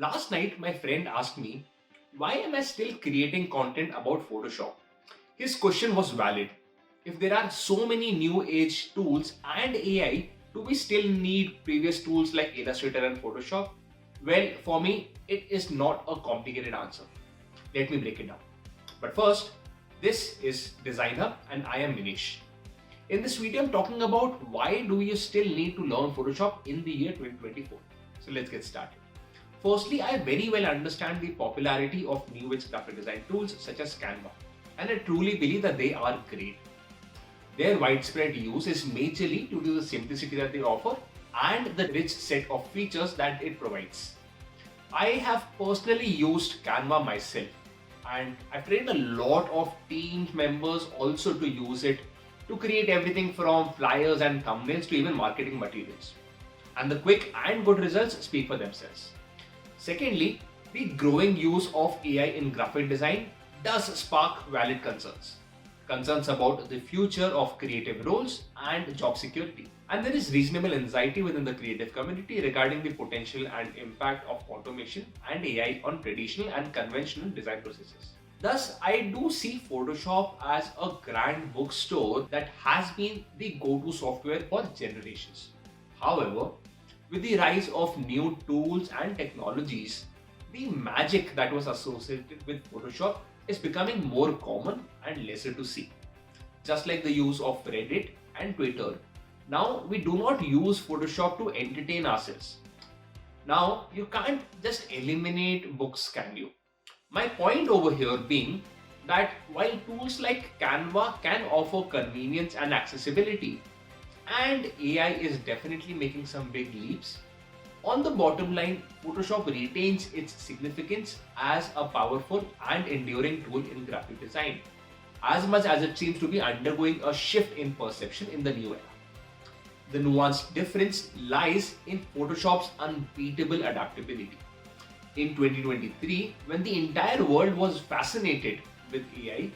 Last night, my friend asked me, why am I still creating content about Photoshop? His question was valid. If there are so many new age tools and AI, do we still need previous tools like Illustrator and Photoshop? Well, for me, it is not a complicated answer. Let me break it down. But first, this is Design Hub and I am Minish. In this video, I'm talking about why do you still need to learn Photoshop in the year 2024. So let's get started. Firstly, I very well understand the popularity of new age graphic design tools such as Canva, and I truly believe that they are great. Their widespread use is majorly due to the simplicity that they offer and the rich set of features that it provides. I have personally used Canva myself, and I've trained a lot of team members also to use it to create everything from flyers and thumbnails to even marketing materials. And the quick and good results speak for themselves. Secondly, the growing use of AI in graphic design does spark valid concerns. Concerns about the future of creative roles and job security. And there is reasonable anxiety within the creative community regarding the potential and impact of automation and AI on traditional and conventional design processes. Thus, I do see Photoshop as a grand bookstore that has been the go-to software for generations. However, with the rise of new tools and technologies, the magic that was associated with Photoshop is becoming more common and lesser to see. Just like the use of Reddit and Twitter, now we do not use Photoshop to entertain ourselves. Now you can't just eliminate books, can you? My point over here being that while tools like Canva can offer convenience and accessibility, and AI is definitely making some big leaps, on the bottom line, Photoshop retains its significance as a powerful and enduring tool in graphic design, as much as it seems to be undergoing a shift in perception in the new era. The nuanced difference lies in Photoshop's unbeatable adaptability. In 2023, when the entire world was fascinated with AI,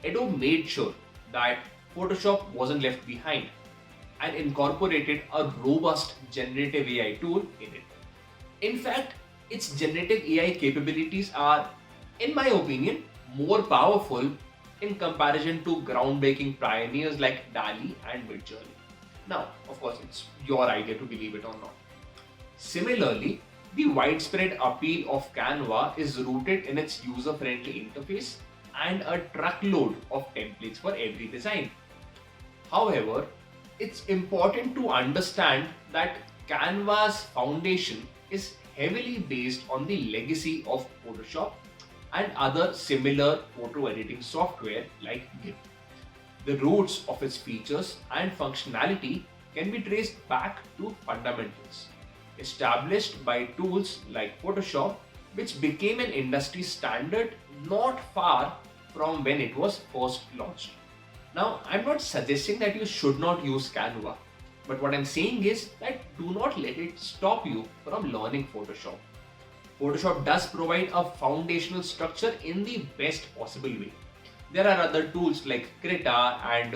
Adobe made sure that Photoshop wasn't left behind and incorporated a robust generative AI tool in it. In fact, its generative AI capabilities are, in my opinion, more powerful in comparison to groundbreaking pioneers like DALI and Midjourney. Now, of course, it's your idea to believe it or not. Similarly, the widespread appeal of Canva is rooted in its user-friendly interface and a truckload of templates for every design. However, it's important to understand that Canva's foundation is heavily based on the legacy of Photoshop and other similar photo editing software like GIMP. The roots of its features and functionality can be traced back to fundamentals established by tools like Photoshop, which became an industry standard not far from when it was first launched. Now, I'm not suggesting that you should not use Canva, but what I'm saying is that do not let it stop you from learning Photoshop. Photoshop does provide a foundational structure in the best possible way. There are other tools like Krita and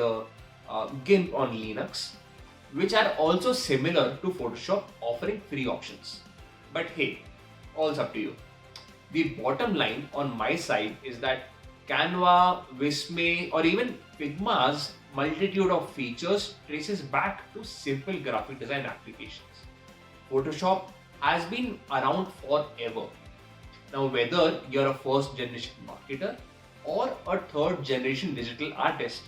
GIMP on Linux, which are also similar to Photoshop, offering free options. But hey, all's up to you. The bottom line on my side is that Canva, Visme, or even Figma's multitude of features traces back to simple graphic design applications. Photoshop has been around forever. Now, whether you're a first generation marketer or a third generation digital artist,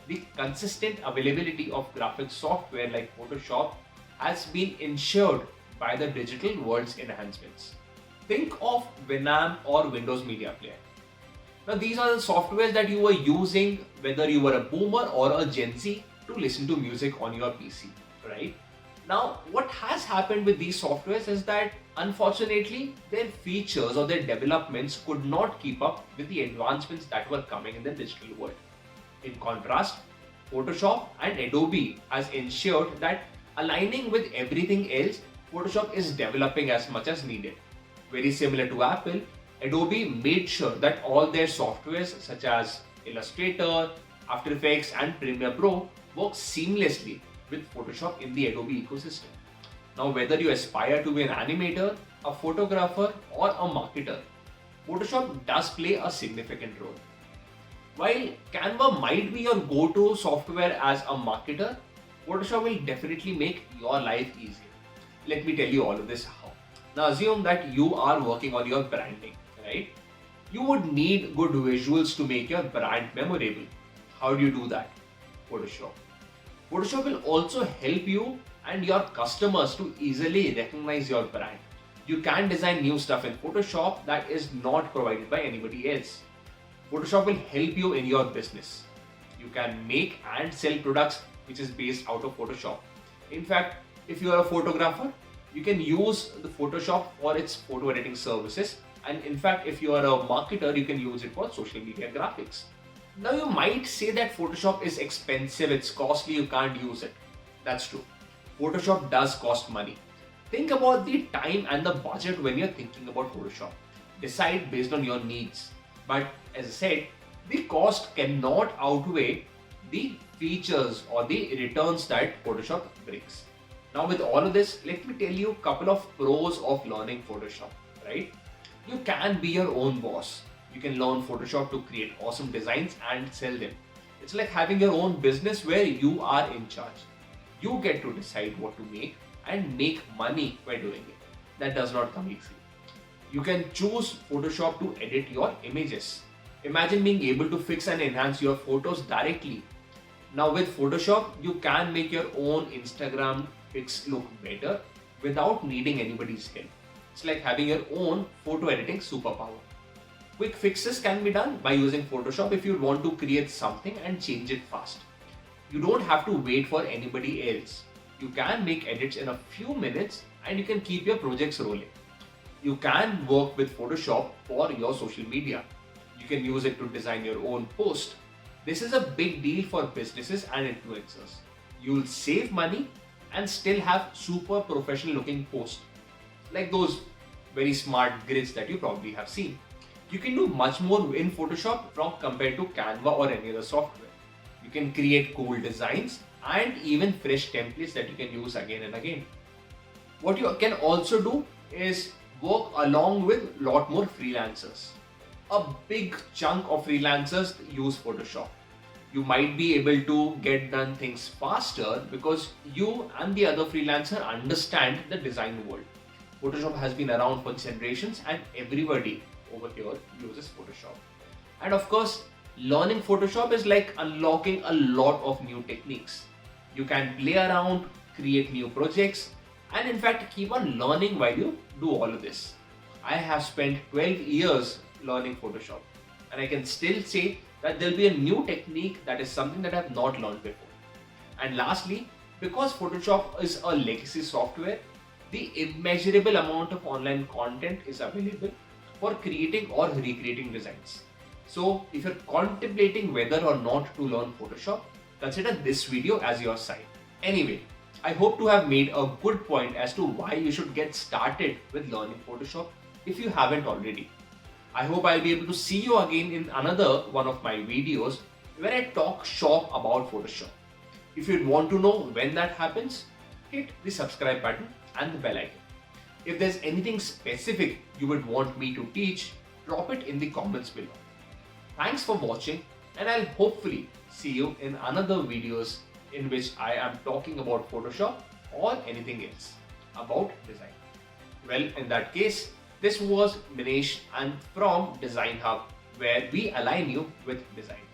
the consistent availability of graphic software like Photoshop has been ensured by the digital world's enhancements. Think of Winamp or Windows Media Player. Now, these are the softwares that you were using whether you were a boomer or a Gen Z to listen to music on your PC, right? Now, what has happened with these softwares is that unfortunately their features or their developments could not keep up with the advancements that were coming in the digital world. In contrast, Photoshop and Adobe has ensured that aligning with everything else, Photoshop is developing as much as needed. Very similar to Apple, Adobe made sure that all their softwares such as Illustrator, After Effects and Premiere Pro work seamlessly with Photoshop in the Adobe ecosystem. Now, whether you aspire to be an animator, a photographer, or a marketer, Photoshop does play a significant role. While Canva might be your go-to software as a marketer, Photoshop will definitely make your life easier. Let me tell you all of this how. Now assume that you are working on your branding, right? You would need good visuals to make your brand memorable. How do you do that? Photoshop. Photoshop will also help you and your customers to easily recognize your brand. You can design new stuff in Photoshop that is not provided by anybody else. Photoshop will help you in your business. You can make and sell products which is based out of Photoshop. In fact, if you are a photographer, you can use the Photoshop for its photo editing services. And in fact, if you are a marketer, you can use it for social media graphics. Now you might say that Photoshop is expensive, it's costly, you can't use it. That's true. Photoshop does cost money. Think about the time and the budget when you're thinking about Photoshop. Decide based on your needs. But as I said, the cost cannot outweigh the features or the returns that Photoshop brings. Now with all of this, let me tell you a couple of pros of learning Photoshop, right? You can be your own boss. You can learn Photoshop to create awesome designs and sell them. It's like having your own business where you are in charge. You get to decide what to make and make money by doing it. That does not come easy. You can choose Photoshop to edit your images. Imagine being able to fix and enhance your photos directly. Now with Photoshop, you can make your own Instagram pics look better without needing anybody's help. It's like having your own photo editing superpower. Quick fixes can be done by using Photoshop if you want to create something and change it fast. You don't have to wait for anybody else. You can make edits in a few minutes and you can keep your projects rolling. You can work with Photoshop for your social media. You can use it to design your own post. This is a big deal for businesses and influencers. You'll save money and still have super professional looking posts, like those very smart grids that you probably have seen. You can do much more in Photoshop from compared to Canva or any other software. You can create cool designs and even fresh templates that you can use again and again. What you can also do is work along with a lot more freelancers. A big chunk of freelancers use Photoshop. You might be able to get done things faster because you and the other freelancer understand the design world. Photoshop has been around for generations and everybody over here uses Photoshop. And of course, learning Photoshop is like unlocking a lot of new techniques. You can play around, create new projects, and in fact keep on learning while you do all of this. I have spent 12 years learning Photoshop and I can still say that there'll be a new technique that is something that I have not learned before. And lastly, because Photoshop is a legacy software, the immeasurable amount of online content is available for creating or recreating designs. So if you're contemplating whether or not to learn Photoshop, consider this video as your sign. Anyway, I hope to have made a good point as to why you should get started with learning Photoshop if you haven't already. I hope I'll be able to see you again in another one of my videos where I talk shop about Photoshop. If you want to know when that happens, hit the subscribe button and the bell icon. If there's anything specific you would want me to teach, drop it in the comments below. Thanks for watching and I'll hopefully see you in another videos in which I am talking about Photoshop or anything else about design. Well, in that case, this was Minesh and from Design Hub, where we align you with design.